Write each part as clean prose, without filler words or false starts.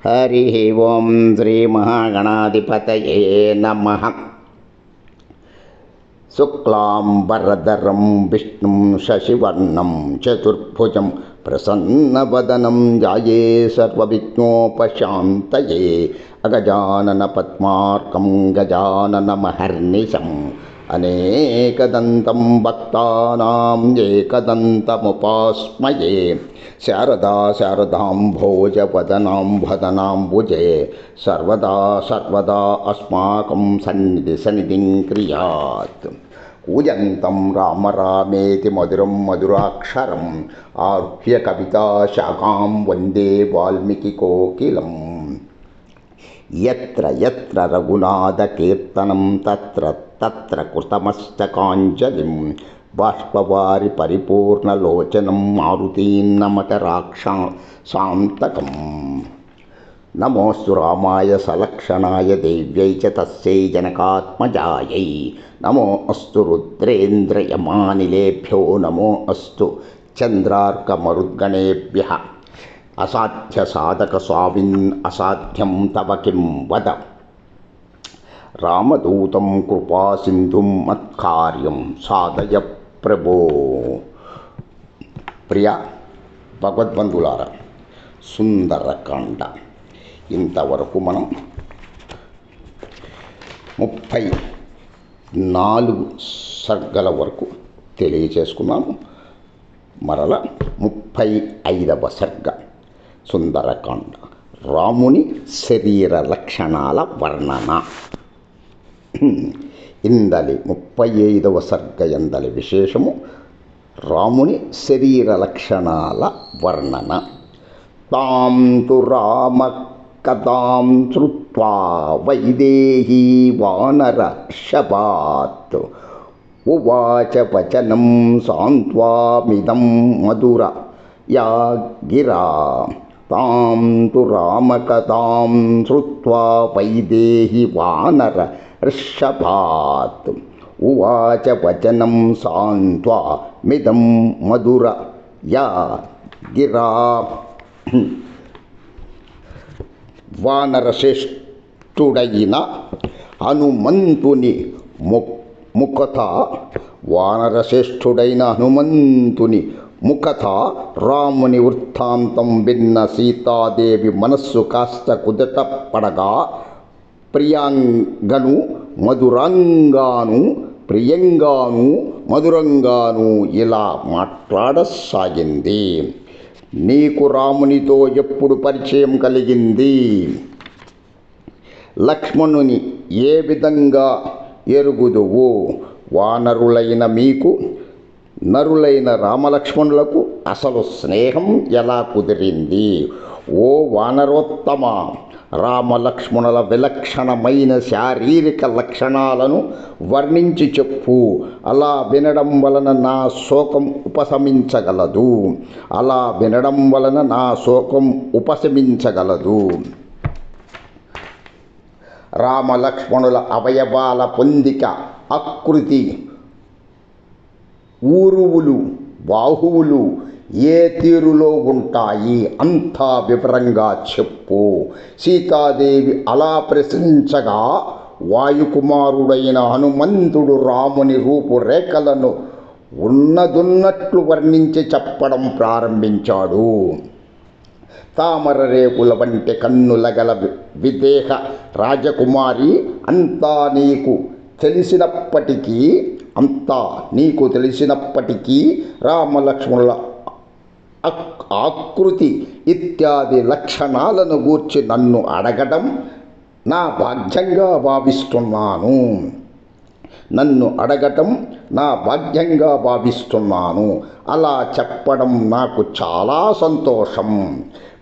హరి ఓం శ్రీ మహాగణాధిపతయే నమః. శుక్లాంబరధరం విష్ణుం శశివర్ణం చతుర్భుజం ప్రసన్నవదనం ధ్యాయే సర్వవిఘ్నోపశాంతయే. అగజానన పద్మార్కం గజాననమహర్నిశం అనేకదంతం భక్తానాం ఏకదంతముపాస్మయే. శారదా శారదాంభోజవదనాంభదనాంబుజే సర్వదా సర్వదా అస్మాకం సన్నిధిం క్రియాత్. కూజంతం రామ రామేతి మధురం మధురాక్షరం ఆరుహ్య కవితా శాఖాం వందే వాల్మీకి కోకిలం. యత్ర యత్ర రఘునాథ కీర్తనం తత్ర తత్ర కృతమస్తకాంజలిం బాష్పవారి పరిపూర్ణలోచనం మారుతీన్నమత రాక్షసాంతకం. నమోస్తు రామాయ సలక్షణాయ దేవ్యై చ తస్యై జనకాత్మజాయై. నమో అస్తు రుద్రేంద్రయమానిలేభ్యో నమో అస్తు చంద్రార్కమరుద్గణేభ్యః. అసాధ్య సాధక స్వామిన్ అసాధ్యం తవ కిం వద. రామదూతం కృపాసింధుం మత్కార్యం సాధయ ప్రభో. ప్రియ భగవద్బంధులారా, సుందరకాండ ఇంతవరకు మనం 34 సర్గల వరకు తెలియచేసుకున్నాము. మరల 35వ సర్గ సుందరకాండ, రాముని శరీర లక్షణాల వర్ణన. ఇందలి 35వ సర్గ ఎందలి విశేషము రాముని శరీర లక్షణాల వర్ణన. తాం తు రామ కథాం శ్రుత్వా వైదేహీ వానరర్షభాత్ ఉవాచ వచనం సాంత్వామిదం మధుర యా గిరా. తాం తు రామకథాం శ్రుత్వా వైదేహి వానరర్షభాత్ ఉవాచ వచనం సాంత్వామిదం మధుర యా గిరా. వానరశ్రేష్ఠుడైన హనుమంతుని ముఖత రాముని వృత్తాంతం విన్న సీతాదేవి మనస్సు కాస్త కుదుట పడగా ప్రియంగాను మధురంగాను ఇలా మాట్లాడసాగింది. నీకు రామునితో ఎప్పుడు పరిచయం కలిగింది? లక్ష్మణుని ఏ విధంగా ఎరుగుదువు? వానరులైన మీకు నరులైన రామలక్ష్మణులకు అసలు స్నేహం ఎలా కుదిరింది? ఓ వానరోత్తమ, రామలక్ష్మణుల విలక్షణమైన శారీరక లక్షణాలను వర్ణించి చెప్పు. అలా వినడం వలన నా శోకం ఉపశమించగలదు. రామలక్ష్మణుల అవయవాల పొందిక, ఆకృతి, ఊరువులు, బాహువులు ఏ తీరులో ఉంటాయి అంతా వివరంగా చెప్పు. సీతాదేవి అలా ప్రశ్నించగా వాయుకుమారుడైన హనుమంతుడు రాముని రూపురేఖలను ఉన్నదున్నట్లు వర్ణించి చెప్పడం ప్రారంభించాడు. తామర రేకుల వంటి కన్నుల గల విదేహ రాజకుమారి, అంతా నీకు తెలిసినప్పటికీ రామలక్ష్మణుల ఆకృతి ఇత్యాది లక్షణాలను గూర్చి నన్ను అడగడం నా భాగ్యంగా భావిస్తున్నాను. అలా చెప్పడం నాకు చాలా సంతోషం.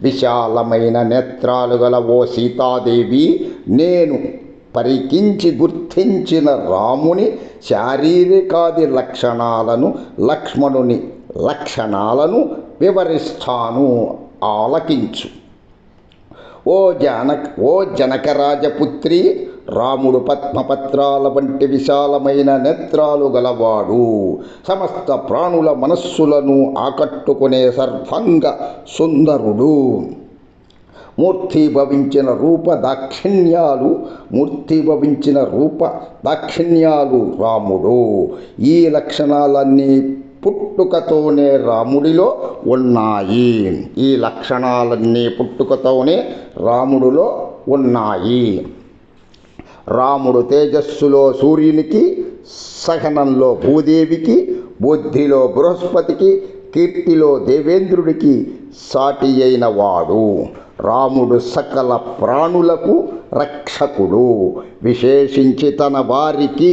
విశాలమైన నేత్రాలు గల ఓ సీతాదేవి, నేను పరికించి గుర్తించిన రాముని శారీరకాది లక్ష్మణుని లక్షణాలను వివరిస్తాను, ఆలకించు. ఓ జనకరాజపుత్రి, రాముడు పద్మపత్రాల వంటి విశాలమైన నేత్రాలు గలవాడు. సమస్త ప్రాణుల మనస్సులను ఆకట్టుకునే సర్వాంగ సుందరుడు. మూర్తీభవించిన రూప దాక్షిణ్యాలు రాముడు. ఈ లక్షణాలన్నీ పుట్టుకతోనే రాముడిలో ఉన్నాయి. రాముడు తేజస్సులో సూర్యునికి, సహనంలో భూదేవికి, బుద్ధిలో బృహస్పతికి, కీర్తిలో దేవేంద్రుడికి సాటి అయిన వాడు. రాముడు సకల ప్రాణులకు రక్షకుడు. విశేషించి తన వారికి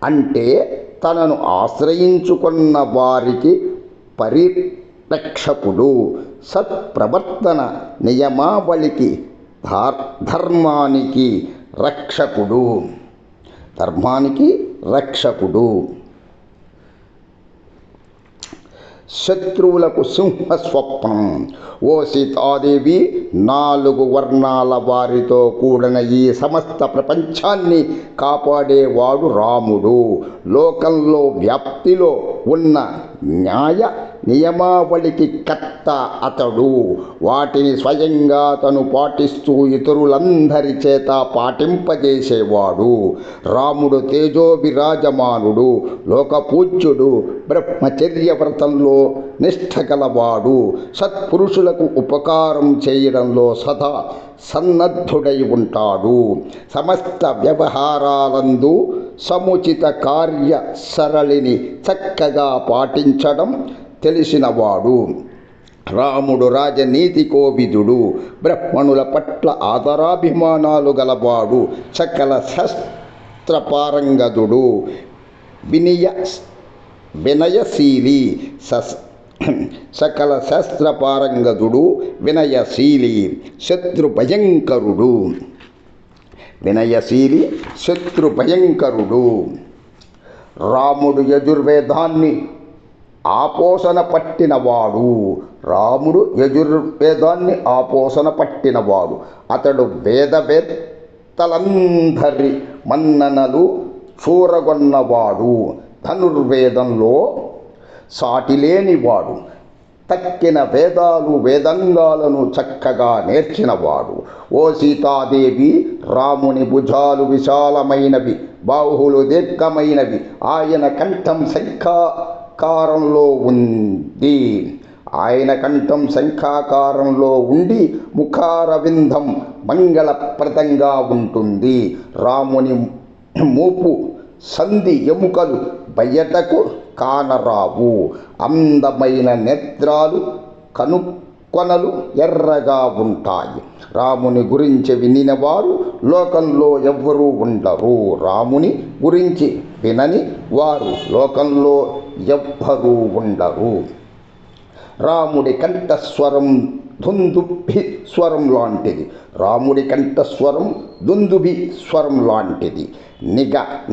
అంటే తనను ఆశ్రయించుకున్న వారికి పరిరక్షకుడు. సత్ప్రవర్తన నియమావళికి, ధర్మానికి రక్షకుడు. శత్రువులకు సింహస్వప్నం. ఓ సీతాదేవి, 4 వర్ణాల వారితో కూడిన ఈ సమస్త ప్రపంచాన్ని కాపాడేవాడు రాముడు. లోకంలో వ్యాప్తిలో ఉన్న న్యాయ నియమావళికి కర్త అతడు. వాటిని స్వయంగా తను పాటిస్తూ ఇతరులందరి చేత పాటింపజేసేవాడు. రాముడు తేజోవిరాజమానుడు, లోకపూజ్యుడు, బ్రహ్మచర్య వ్రతంలో నిష్ఠ గలవాడు, సత్పురుషులకు ఉపకారం చేయడంలో సదా సన్నద్ధుడై ఉంటాడు. సమస్త వ్యవహారాలందు సముచిత కార్య సరళిని చక్కగా పాటించడం తెలిసినవాడు. రాముడు రాజనీతి కోవిదుడు, బ్రాహ్మణుల పట్ల ఆదరాభిమానాలు గలవాడు, సకల శాస్త్రపారంగదుడు, వినయశీలి, శత్రుభయంకరుడు. రాముడు యజుర్వేదాన్ని ఆపోసన పట్టినవాడు. అతడు వేదవేత్తలందరి మన్ననలు చూరగొన్నవాడు. ధనుర్వేదంలో సాటిలేనివాడు. తక్కిన వేదాంగాలను చక్కగా నేర్చినవాడు. ఓ సీతాదేవి, రాముని భుజాలు విశాలమైనవి, బాహువులు దీర్ఘమైనవి. ఆయన కంఠం శంఖాకారంలో ఉండి ముఖారవిందం మంగళప్రదంగా ఉంటుంది. రాముని మూపు సంధి ఎముకలు బయటకు కానరావు. అందమైన నేత్రాలు, కనుకొనలు ఎర్రగా ఉంటాయి. రాముని గురించి వినినవారు లోకంలో ఎవ్వరూ ఉండరు. రాముని గురించి వినని వారు లోకంలో ఎవ్వరూ ఉండరు. రాముడి కంఠస్వరం దుందుభి స్వరం లాంటిది.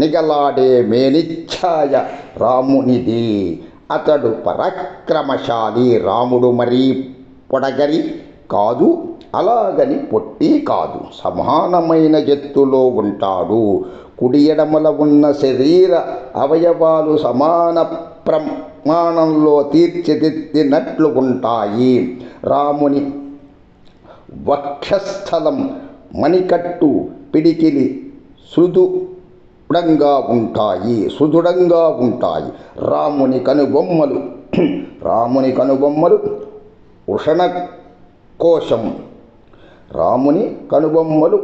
నిగలాడే మేనిచ్ఛాయ రామునిది. అతడు పరాక్రమశాలి. రాముడు మరీ పొడగరి కాదు, అలాగని పొట్టి కాదు. సమానమైన ఎత్తులో ఉంటాడు. కుడి ఎడమల ఉన్న శరీర అవయవాలు సమాన ప్రమాణంలో తీర్చిదిద్దినట్లు ఉంటాయి. రాముని వక్షస్థలం, మణికట్టు, పిడికిలి సుదృఢంగా ఉంటాయి. రాముని కనుబొమ్మలు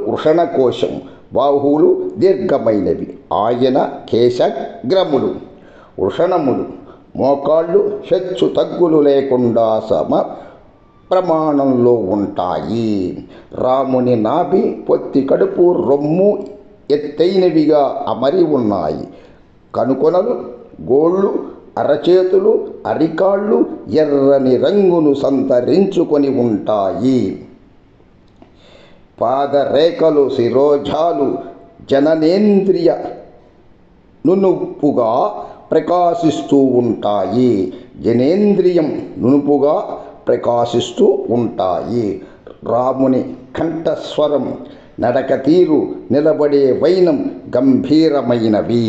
వృషణకోశం, బాహువులు దీర్ఘమైనవి. ఆయన కేశగ్రములు వృషణములు, మోకాళ్ళు హెచ్చు తగ్గులు లేకుండా సమ ప్రమాణంలో ఉంటాయి. రాముని నాభి, పొత్తి కడుపు, రొమ్ము ఎత్తైనవిగా అమరి ఉన్నాయి. కనుకొనలు, గోళ్ళు, అరచేతులు, అరికాళ్ళు ఎర్రని రంగును సంతరించుకొని ఉంటాయి. పాదరేఖలు, శిరోజాలు జననేంద్రియ నునుపుగా ప్రకాశిస్తూ ఉంటాయి. జనేంద్రియం నునుపుగా ప్రకాశిస్తూ ఉంటాయి. రాముని కంఠస్వరం, నడక తీరు, నిలబడే వైనం గంభీరమైనవి.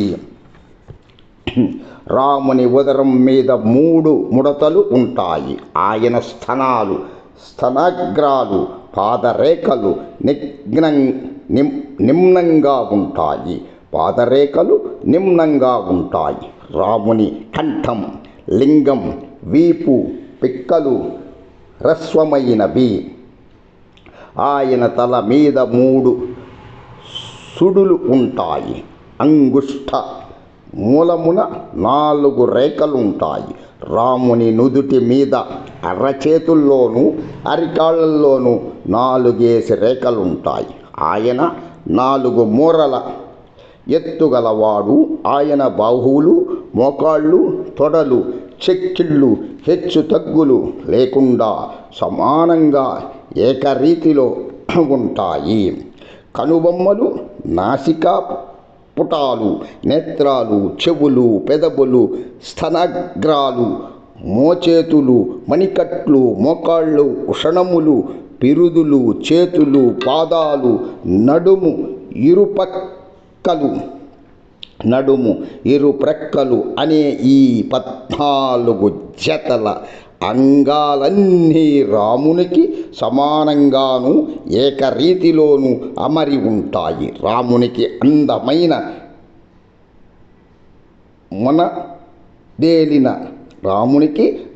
రాముని ఉదరం మీద 3 ముడతలు ఉంటాయి. ఆయన స్తనాలు స్తనాగ్రాలు పాదరేఖలు నిమ్నంగా ఉంటాయి. పాదరేఖలు నిమ్నంగా ఉంటాయి. రాముని కంఠం, లింగం, వీపు, పిక్కలు హ్రస్వమైనవి. ఆయన తల మీద 3 సుడులు ఉంటాయి. అంగుష్ట మూలమున 4 రేఖలుంటాయి. రాముని నుదుటి మీద, అరచేతుల్లోనూ అరికాళ్ళల్లోనూ 4 రేఖలుంటాయి. ఆయన 4 మూరల ఎత్తుగలవాడు. ఆయన బాహువులు, మోకాళ్ళు, తొడలు, చెక్కిళ్ళు హెచ్చు తగ్గులు లేకుండా సమానంగా ఏకరీతిలో ఉంటాయి. కనుబొమ్మలు, నాసికా పుటాలు, నేత్రాలు, చెవులు, పెదవులు, స్తనాగ్రాలు, మోచేతులు, మణికట్లు, మోకాళ్ళు, ఉషణములు, పిరుదులు, చేతులు, పాదాలు, నడుము, ఇరుప్రక్కలు అనే ఈ 14 జతల అంగాలన్నీ రామునికి సమానంగాను ఏకరీతిలోనూ అమరి ఉంటాయి. రామునికి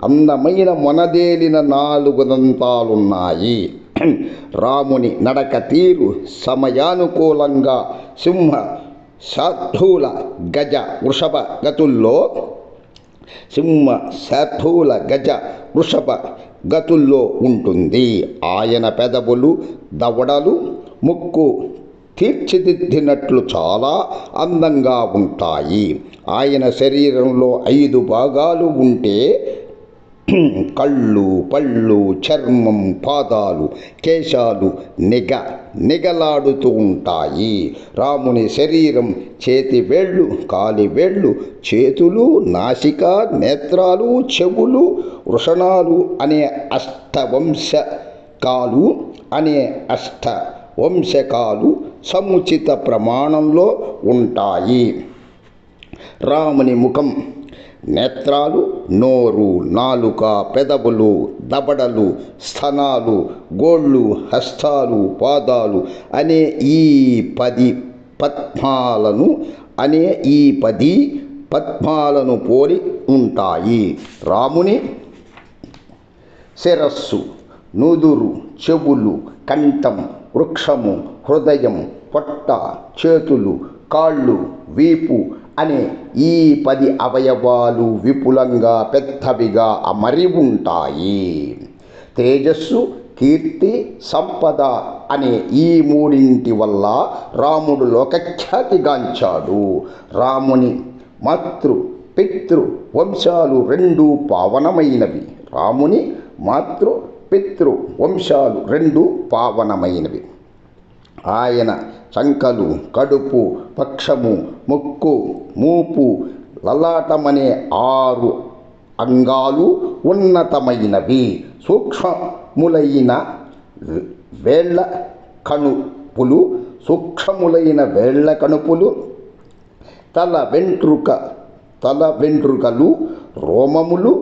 అందమైన మొనదేలిన 4 దంతాలున్నాయి. రాముని నడక తీరు సమయానుకూలంగా సింహ, శార్దూల, గజ, వృషభ గతుల్లో ఉంటుంది. ఆయన పెదవులు, దవడలు, ముక్కు తీర్చిదిద్దినట్లు చాలా అందంగా ఉంటాయి. ఆయన శరీరంలో 5 భాగాలు ఉంటే కళ్ళు, పళ్ళు, చర్మం, పాదాలు, కేశాలు నిగలాడుతూ ఉంటాయి. రాముని శరీరం చేతి వేళ్ళు, కాలి వేళ్ళు, చేతులు, నాసిక, నేత్రాలు, చెవులు, వృషణాలు అనే అష్టవంశకాలు సముచిత ప్రమాణంలో ఉంటాయి. రాముని ముఖం, నేత్రాలు, నోరు, నాలుక, పెదవులు, దవడలు, స్తనాలు, గోళ్ళు, హస్తాలు, పాదాలు అనే ఈ 10 పద్మాలను పోలి ఉంటాయి. రాముని శిరస్సు, నుదురు, చెవులు, కంఠం, వృక్షము, హృదయం, పొట్ట, చేతులు, కాళ్ళు, వీపు అనే ఈ 10 అవయవాలు విపులంగా పెద్దవిగా అమరి ఉంటాయి. తేజస్సు, కీర్తి, సంపద అనే ఈ 3 వల్ల రాముడు లోకఖ్యాతిగాంచాడు. రాముని మాతృ, పితృ వంశాలు 2 పావనమైనవి. రాముని మాతృ, పితృ వంశాలు 2 పావనమైనవి. ఆయన చంకలు, కడుపు, పక్షము, ముక్కు, మూపు, లలాటమనే 6 అంగాలు ఉన్నతమైనవి. సూక్ష్మములైన వేళ్ల కణుపులు, తల వెంట్రుకలు, రోమములు,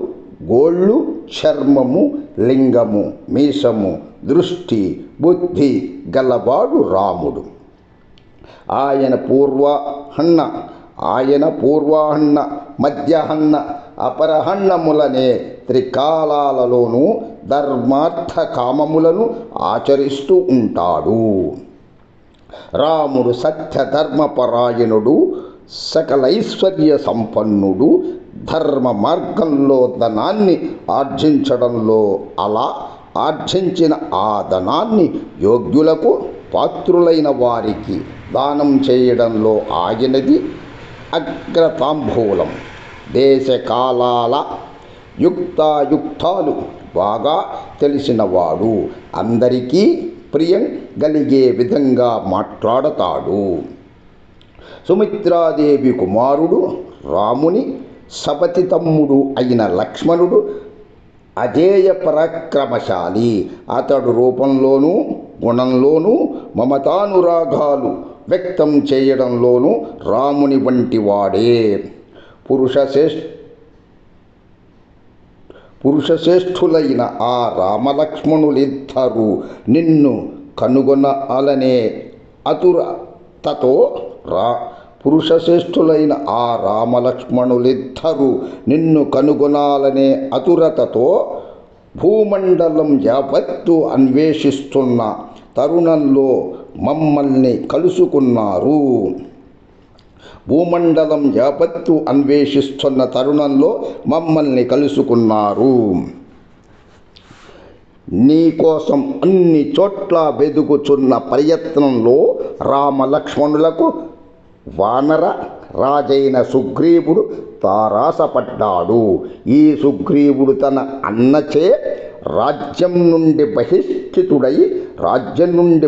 గోళ్ళు, చర్మము, లింగము, మీసము, దృష్టి, బుద్ధి గలవాడు రాముడు. ఆయన పూర్వాహ్న, మధ్యాహ్న, అపరాహ్నములనే త్రికాలాలలోనూ ధర్మార్థ కామములను ఆచరిస్తూ ఉంటాడు. రాముడు సత్యధర్మపరాయణుడు, సకలైశ్వర్య సంపన్నుడు. ధర్మ మార్గంలో ధనాన్ని ఆర్జించడంలో, అలా ఆర్జించిన ఆ ధనాన్ని యోగ్యులకు, పాత్రులైన వారికి దానం చేయడంలో ఆయనది అగ్రతాంబూలం. దేశకాలాల యుక్తాయుక్తాలు బాగా తెలిసినవాడు. అందరికీ ప్రియం కలిగే విధంగా మాట్లాడతాడు. సుమిత్రాదేవి కుమారుడు, రాముని సపతి తమ్ముడు అయిన లక్ష్మణుడు అజేయ పరాక్రమశాలి. అతడు రూపంలోనూ, గుణంలోనూ, మమతానురాగాలు వ్యక్తం చేయడంలోనూ రాముని పురుషశ్రేష్ఠులైన ఆ రామలక్ష్మణులిద్దరూ నిన్ను కనుగొనాలనే ఆతురతతో పురుషశ్రేష్ఠులైన ఆ రామలక్ష్మణులిద్దరూ నిన్ను కనుగొనాలనే ఆతురతతో భూమండలం యావత్తు అన్వేషిస్తున్న తరుణంలో మమ్మల్ని కలుసుకున్నారు. భూమండలం యావత్తు అన్వేషిస్తున్న తరుణంలో మమ్మల్ని కలుసుకున్నారు. నీకోసం అన్ని చోట్ల వెదుకుచున్న ప్రయత్నంలో రామలక్ష్మణులకు వానర రాజైన సుగ్రీవుడు తారాసపడ్డాడు. ఈ సుగ్రీవుడు తన అన్నచే రాజ్యం నుండి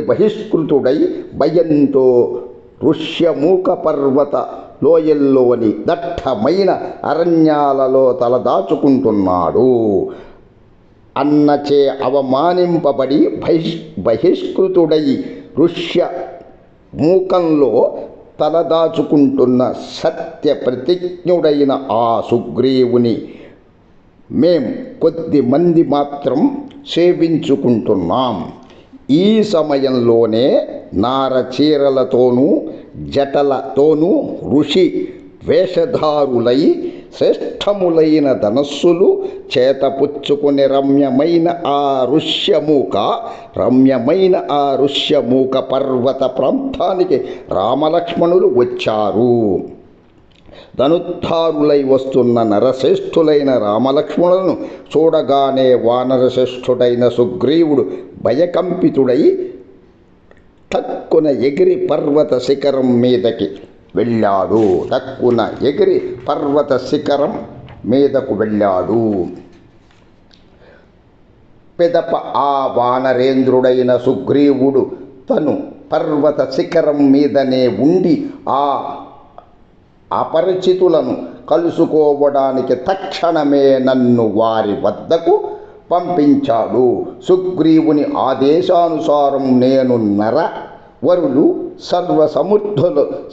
బహిష్కృతుడై భయంతో ఋష్యమూక పర్వత లోయల్లోని దట్టమైన అరణ్యాలలో తలదాచుకుంటున్నాడు. అన్నచే అవమానింపబడి బహిష్కృతుడై ఋష్యమూకంలో తలదాచుకుంటున్న సత్య ప్రతిజ్ఞుడైన ఆ సుగ్రీవుని కొద్ది మంది మాత్రం సేవించుకుంటున్నాం. ఈ సమయంలోనే నారచీరలతోనూ జటలతోనూ ఋషి వేషధారులై శ్రేష్టములైన ధనస్సులు చేతపుచ్చుకుని రమ్యమైన ఆ ఋష్యమూక పర్వత ప్రాంతానికి రామలక్ష్మణులు వచ్చారు. ధనుద్ధారులై వస్తున్న నరశ్రేష్ఠులైన రామలక్ష్మణులను చూడగానే వానరశ్రేష్ఠుడైన సుగ్రీవుడు భయకంపితుడై తక్కున ఎగిరి పర్వత శిఖరం మీదకు వెళ్ళాడు. పిదప ఆ వానరేంద్రుడైన సుగ్రీవుడు తను పర్వత శిఖరం మీదనే ఉండి ఆ అపరిచితులను కలుసుకోవడానికి తక్షణమే నన్ను వారి వద్దకు పంపించాడు. సుగ్రీవుని ఆదేశానుసారం నేను నరవరులు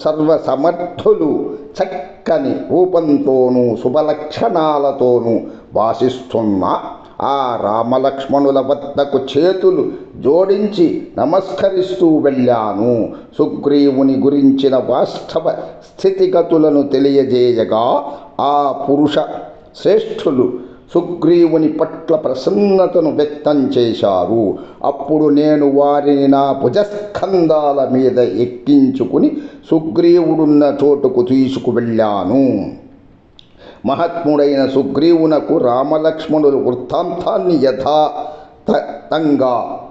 సర్వసమర్థులు చక్కని రూపంతోనూ శుభలక్షణాలతోనూ భాసిస్తున్న ఆ రామలక్ష్మణుల వద్దకు చేతులు జోడించి నమస్కరిస్తూ వెళ్ళాను. సుగ్రీవుని గురించిన వాస్తవ స్థితిగతులను తెలియజేయగా ఆ పురుష శ్రేష్ఠులు సుగ్రీవుని పట్ల ప్రసన్నతను వ్యక్తం చేశారు. అప్పుడు నేను వారిని నా భుజస్కంధాల మీద ఎక్కించుకుని సుగ్రీవుడున్న చోటుకు తీసుకువెళ్ళాను. మహాత్ముడైన సుగ్రీవునకు రామలక్ష్మణుల వృత్తాంతాన్ని యథాతథంగా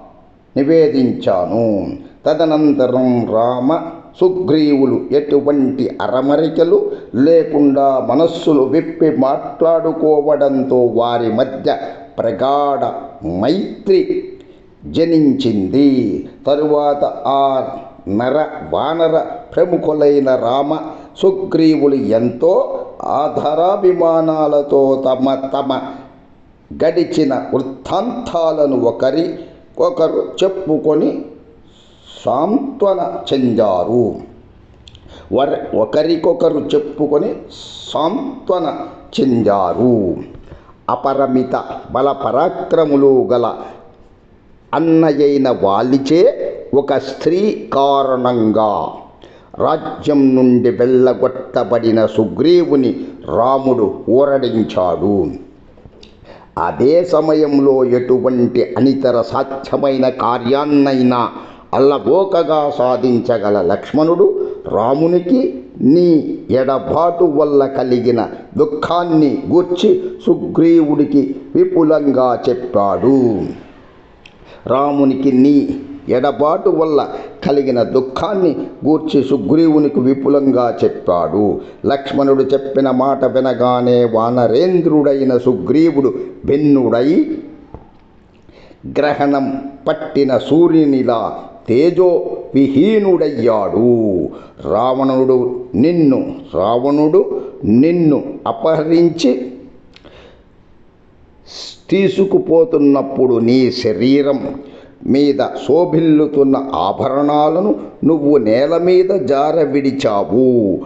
నివేదించాను. తదనంతరం సుగ్రీవులు ఎటువంటి అరమరికలు లేకుండా మనస్సులు విప్పి మాట్లాడుకోవడంతో వారి మధ్య ప్రగాఢ మైత్రి జనించింది. తరువాత ఆ వానర ప్రముఖులైన సుగ్రీవులు ఎంతో ఆధారాభిమానాలతో తమ గడిచిన వృత్తాంతాలను ఒకరికొకరు చెప్పుకొని సాంత్వన చెందారు. అపరిమిత బలపరాక్రములు గల అన్నయైన వాలిచే ఒక స్త్రీ కారణంగా రాజ్యం నుండి వెళ్ళగొట్టబడిన సుగ్రీవుని రాముడు ఊరడించాడు. అదే సమయంలో ఎటువంటి అనితర సాధ్యమైన కార్యాన్నైనా అల్లబోకగా సాధించగల లక్ష్మణుడు రామునికి నీ ఎడబాటు వల్ల కలిగిన దుఃఖాన్ని గూర్చి సుగ్రీవుడికి విపులంగా చెప్పాడు. రామునికి నీ ఎడబాటు వల్ల కలిగిన దుఃఖాన్ని గూర్చి సుగ్రీవునికి విపులంగా చెప్పాడు. లక్ష్మణుడు చెప్పిన మాట వినగానే వానరేంద్రుడైన సుగ్రీవుడు భిన్నుడై గ్రహణం పట్టిన సూర్యునిలా తేజో విహీనుడయ్యాడు. రావణుడు నిన్ను అపహరించి తీసుకుపోతున్నప్పుడు నీ శరీరం మీద శోభిల్లుతున్న ఆభరణాలను నువ్వు నేల మీద జారవిడిచావు.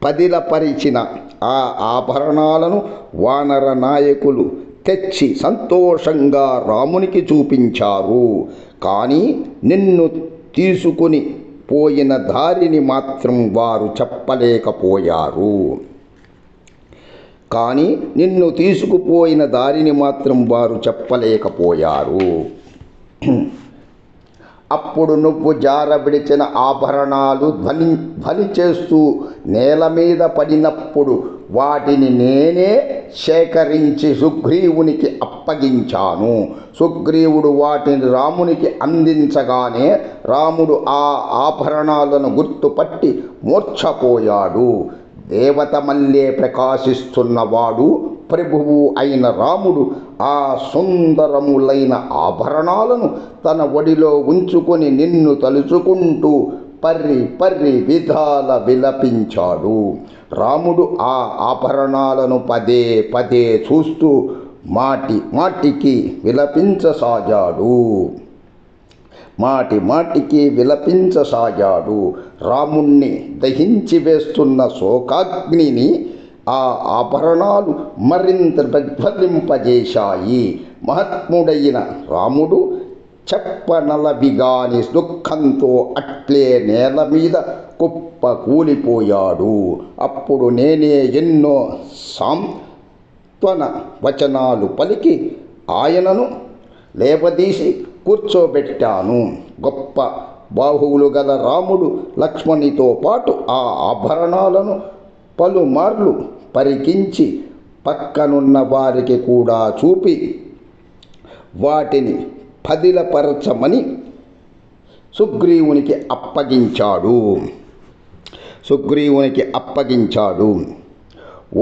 పదిలపరిచిన ఆ ఆభరణాలను వానర నాయకులు తెచ్చి సంతోషంగా రామునికి చూపించారు. కానీ నిన్ను తీసుకుని పోయిన దారిని మాత్రం వారు చెప్పలేకపోయారు. అప్పుడు నువ్వు జారవిడిచిన ఆభరణాలు ధ్వని చేస్తూ నేల మీద పడినప్పుడు వాటిని నేనే సేకరించి సుగ్రీవునికి అప్పగించాను. సుగ్రీవుడు వాటిని రామునికి అందించగానే రాముడు ఆ ఆభరణాలను గుర్తుపట్టి మూర్ఛపోయాడు. దేవత మల్లే ప్రకాశిస్తున్నవాడు ప్రభువు అయిన రాముడు ఆ సుందరములైన ఆభరణాలను తన ఒడిలో ఉంచుకొని నిన్ను తలుచుకుంటూ పర్రి విధాల విలపించాడు. రాముడు ఆ ఆభరణాలను పదే పదే చూస్తూ మాటికి విలపించసాగాడు. రాముణ్ణి దహించి వేస్తున్న శోకాగ్నిని ఆ ఆభరణాలు మరింత ప్రజ్వలింపజేశాయి. మహాత్ముడైన రాముడు చెప్పనలవిగాని దుఃఖంతో అట్లే నేల మీద కుప్ప కూలిపోయాడు. అప్పుడు నేనే ఎన్నో సాంత్వన వచనాలు పలికి ఆయనను లేవదీసి కూర్చోబెట్టాను. గొప్ప బాహువులు గల రాముడు లక్ష్మణునితో పాటు ఆ ఆభరణాలను పలుమార్లు పరికించి పక్కనున్న వారికి కూడా చూపి వాటిని పదిలపరచమని సుగ్రీవునికి అప్పగించాడు.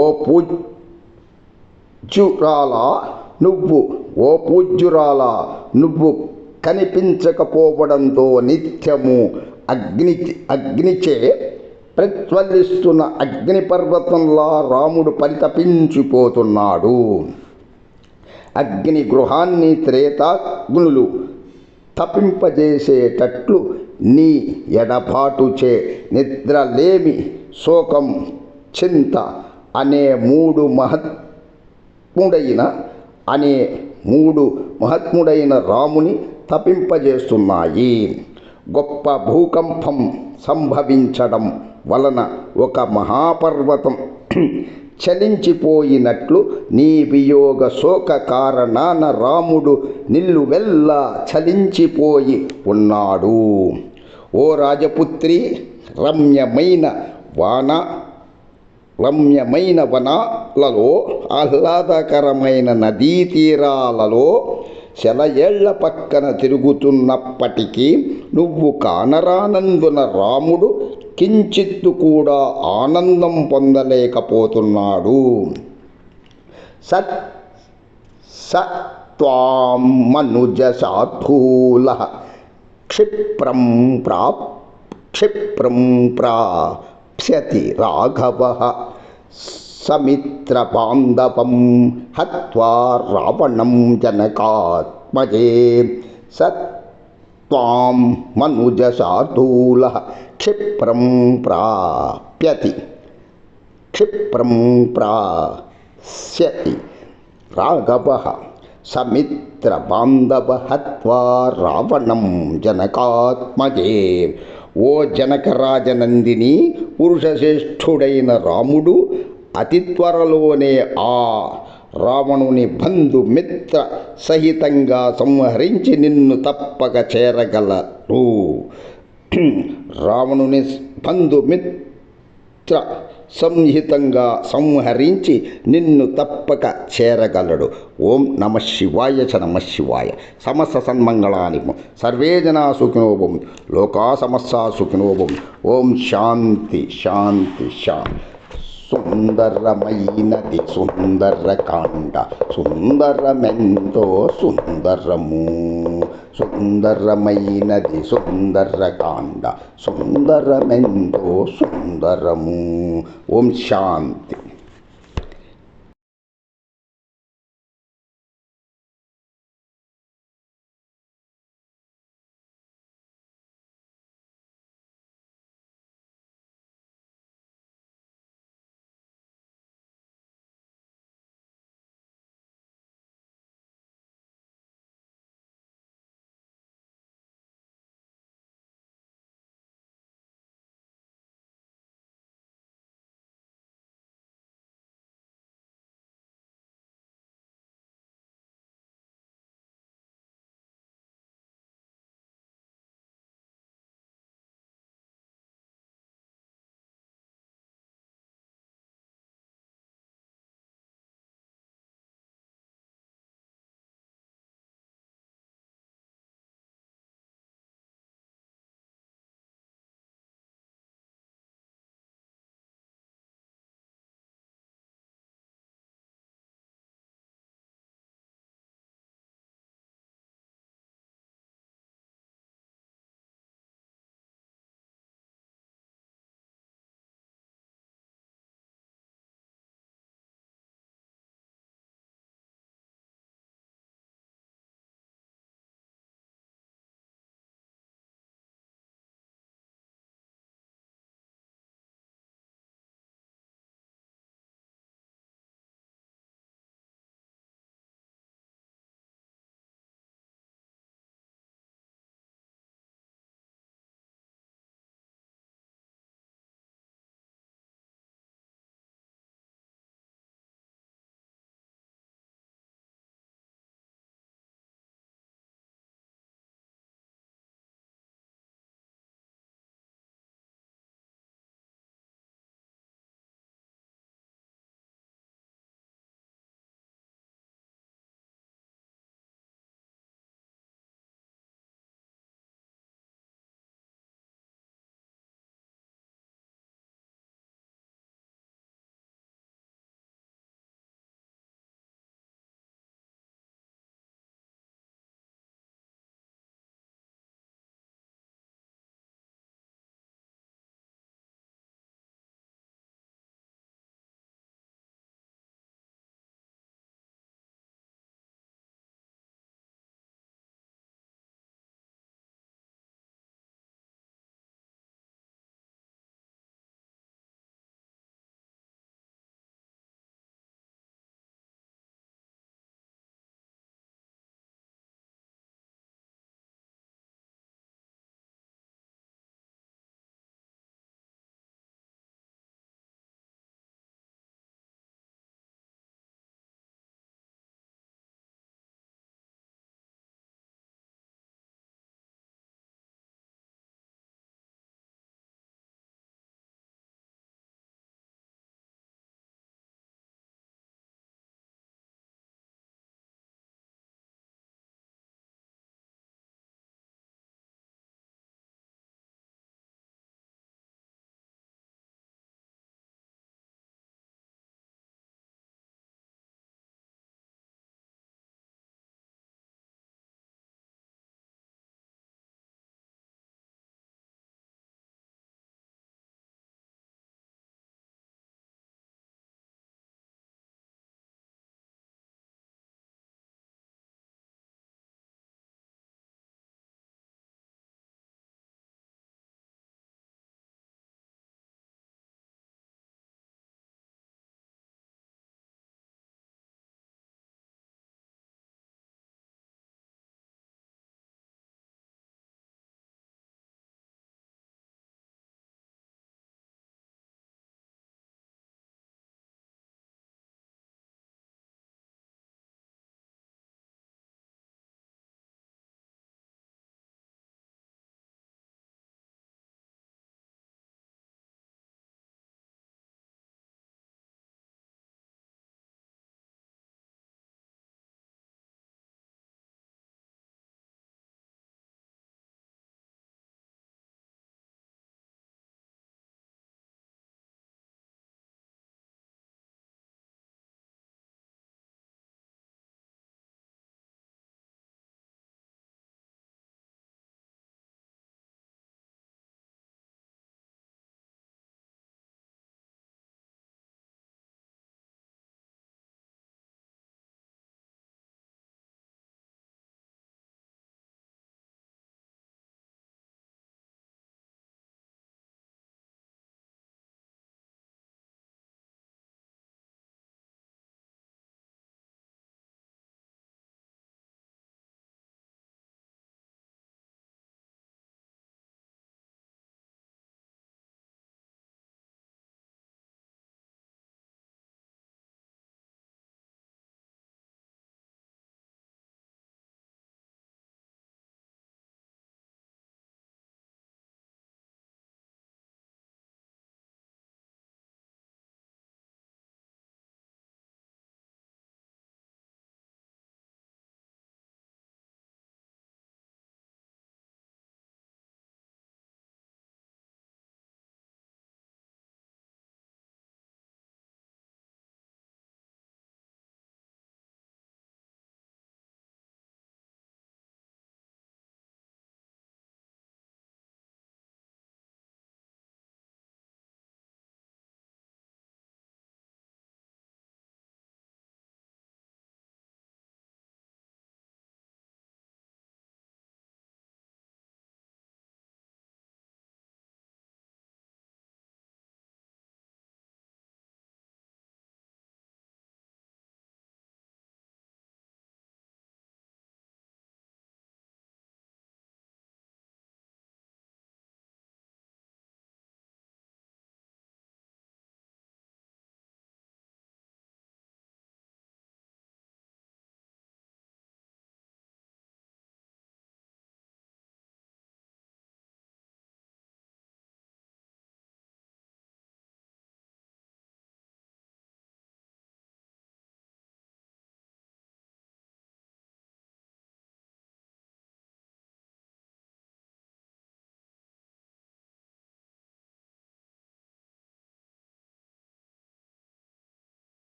ఓ పూజ్యురాలా, నువ్వు కనిపించకపోవడంతో నిత్యము అగ్నిచే ప్రజ్వలిస్తున్న అగ్నిపర్వతంలా రాముడు పరితపించిపోతున్నాడు. అగ్ని గృహాన్ని త్రేతాగ్నులు తపింపజేసేటట్లు నీ ఎడబాటుచే నిద్రలేమి, శోకం, చింత అనే మూడు మహాత్ముడైన రాముని తపింపజేస్తున్నాయి. గొప్ప భూకంపం సంభవించడం వలన ఒక మహాపర్వతం చలించిపోయినట్లు నీ వియోగ శోక కారణాన రాముడు నిల్లువెల్లా చలించిపోయి ఉన్నాడు. ఓ రాజపుత్రి, రమ్యమైన వనాలలో, ఆహ్లాదకరమైన నదీ తీరాలలో సెలయేళ్ల పక్కన తిరుగుతున్నప్పటికీ నువ్వు కానరానందున రాముడు కించిత్తు కూడా ఆనందం పొందలేకపోతున్నాడు. త్వాం మనుజ శార్దూల క్షిప్రం ప్రాప్స్యతి రాఘవః సమిత్ర బాంధవం హత్వా రావణం జనకాత్మజే. త్వాం మనుజ శార్దూల క్షిప్రం ప్రాప్స్యతి రాఘవః సమిత్ర బాంధవ హత్వా రావణం జనకాత్మజే. ఓ జనకరాజనందిని, పురుషశ్రేష్ఠుడైన రాముడు అతి త్వరలోనే ఆ రావణుని బంధుమిత్ర సహితంగా సంహరించి నిన్ను తప్పక చేరగలడు. రావణుని బంధుమిత్ర సంహితంగా సంహరించి నిన్ను తప్పక చేరగలడు. ఓం నమ శివాయ చ నమ శివాయ. సమస్త సన్మంగళాని సర్వే జనా సుఖినో భవంతు, లోకా సమస్తా సుఖినో భవంతు. ఓం శాంతి శాంతి శాంతి. సుందరమైనది సుందరకాండ, సుందరమెంతో సుందరము. సుందరమైనది సుందరకాండ, సుందరమెంతో సుందరము. ఓం శాంతి.